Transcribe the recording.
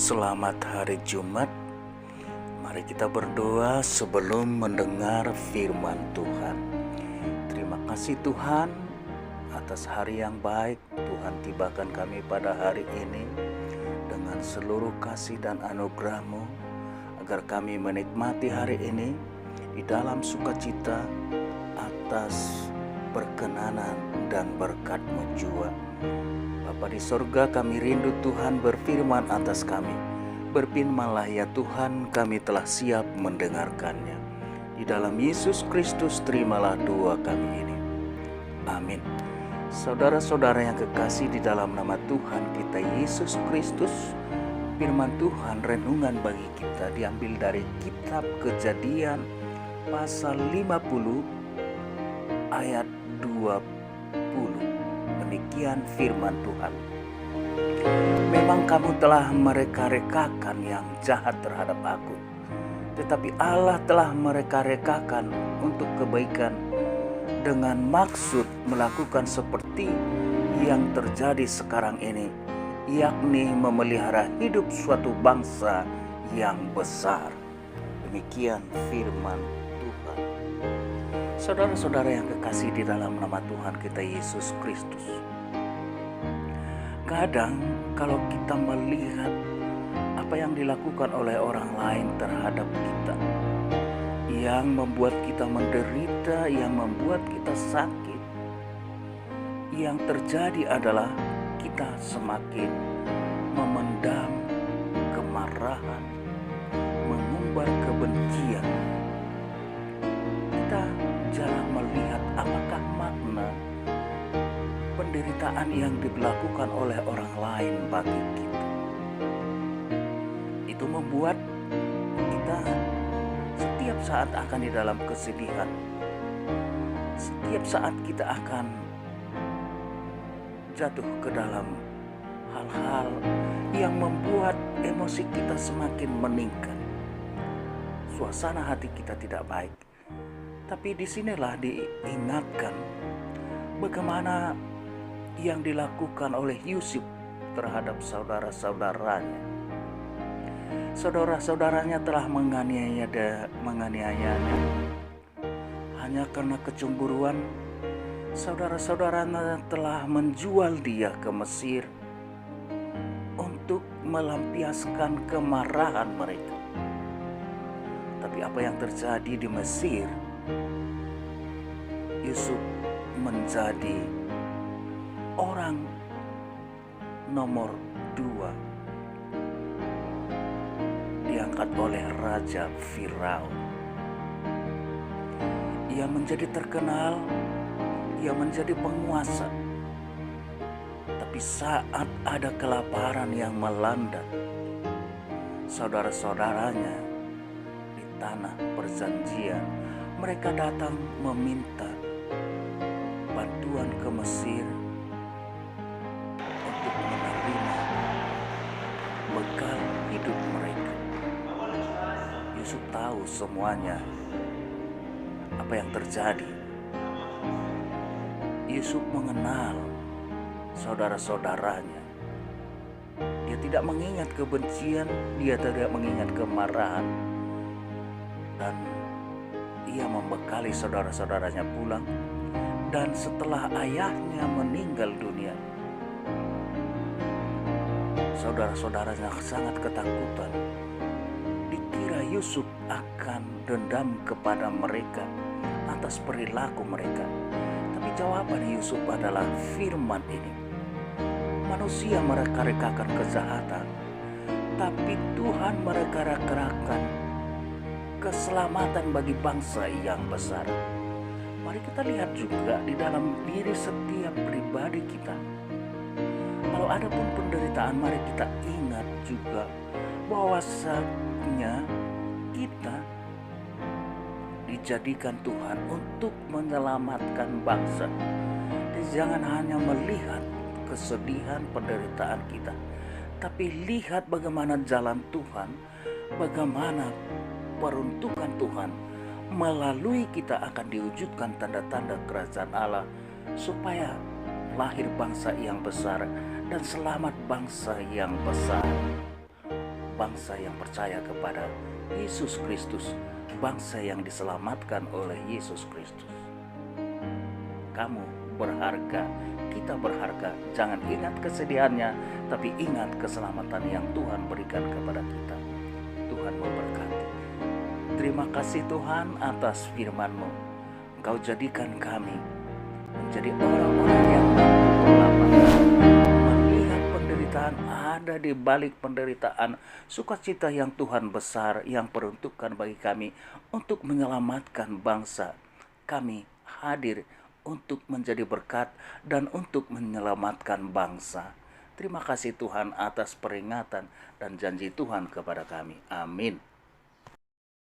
Selamat hari Jumat. Mari kita berdoa sebelum mendengar firman Tuhan. Terima kasih Tuhan atas hari yang baik. Tuhan tibakan kami pada hari ini dengan seluruh kasih dan anugerah-Mu, agar kami menikmati hari ini di dalam sukacita atas perkenanan dan berkat-Mu jua. Bapa di sorga, kami rindu Tuhan berfirman atas kami. Berfirmanlah ya Tuhan, kami telah siap mendengarkannya. Di dalam Yesus Kristus terimalah doa kami ini. Amin. Saudara-saudara yang kekasih di dalam nama Tuhan kita Yesus Kristus, firman Tuhan renungan bagi kita diambil dari kitab Kejadian pasal 50 ayat 20. Demikian firman Tuhan. Memang kamu telah mereka-rekakan yang jahat terhadap aku, tetapi Allah telah mereka-rekakan untuk kebaikan dengan maksud melakukan seperti yang terjadi sekarang ini, yakni memelihara hidup suatu bangsa yang besar. Demikian firman Tuhan. Saudara-saudara yang kekasih di dalam nama Tuhan kita Yesus Kristus, kadang kalau kita melihat apa yang dilakukan oleh orang lain terhadap kita, yang membuat kita menderita, yang membuat kita sakit, yang terjadi adalah kita semakin memendam kemarahan, mengumbar kebencian. Kita jarang melihat apakah makna penderitaan yang dilakukan oleh orang lain bagi kita. Itu membuat kita setiap saat akan di dalam kesedihan. Setiap saat kita akan jatuh ke dalam hal-hal yang membuat emosi kita semakin meningkat. Suasana hati kita tidak baik. Tapi disinilah diingatkan bagaimana yang dilakukan oleh Yusuf terhadap saudara-saudaranya. Saudara-saudaranya telah menganiayanya. Hanya karena kecemburuan, saudara-saudaranya telah menjual dia ke Mesir untuk melampiaskan kemarahan mereka. Tapi apa yang terjadi di Mesir, Yusuf menjadi orang nomor 2, diangkat oleh Raja Firaun. Ia menjadi terkenal, ia menjadi penguasa. Tapi saat ada kelaparan yang melanda saudara-saudaranya di tanah perjanjian, mereka datang meminta bantuan ke Mesir untuk menerima bekal hidup mereka. Yusuf tahu semuanya apa yang terjadi. Yusuf mengenal saudara-saudaranya. Dia tidak mengingat kebencian, dia tidak mengingat kemarahan. Dan ia membekali saudara-saudaranya pulang. Dan setelah ayahnya meninggal dunia, saudara-saudaranya sangat ketakutan. Dikira Yusuf akan dendam kepada mereka atas perilaku mereka. Tapi jawaban Yusuf adalah firman ini. Manusia mereka-rekakan kejahatan, tapi Tuhan mereka-rekakan keselamatan bagi bangsa yang besar. Mari kita lihat juga di dalam diri setiap pribadi kita. Kalau ada pun penderitaan, mari kita ingat juga bahwasanya kita dijadikan Tuhan untuk menyelamatkan bangsa. Jadi jangan hanya melihat kesedihan, penderitaan kita, tapi lihat bagaimana jalan Tuhan, bagaimana peruntukan Tuhan. Melalui kita akan diwujudkan tanda-tanda kerajaan Allah, supaya lahir bangsa yang besar dan selamat bangsa yang besar. bangsa yang percaya kepada Yesus Kristus, bangsa yang diselamatkan oleh Yesus Kristus. Kamu berharga, kita berharga. Jangan ingat kesedihannya, tapi ingat keselamatan yang Tuhan berikan kepada kita. Tuhan memberkati. Terima kasih Tuhan atas firman-Mu. Engkau jadikan kami menjadi orang-orang yang mampu berlapang, melihat penderitaan ada di balik penderitaan, sukacita yang Tuhan besar yang peruntukkan bagi kami untuk menyelamatkan bangsa. Kami hadir untuk menjadi berkat dan untuk menyelamatkan bangsa. Terima kasih Tuhan atas peringatan dan janji Tuhan kepada kami. Amin.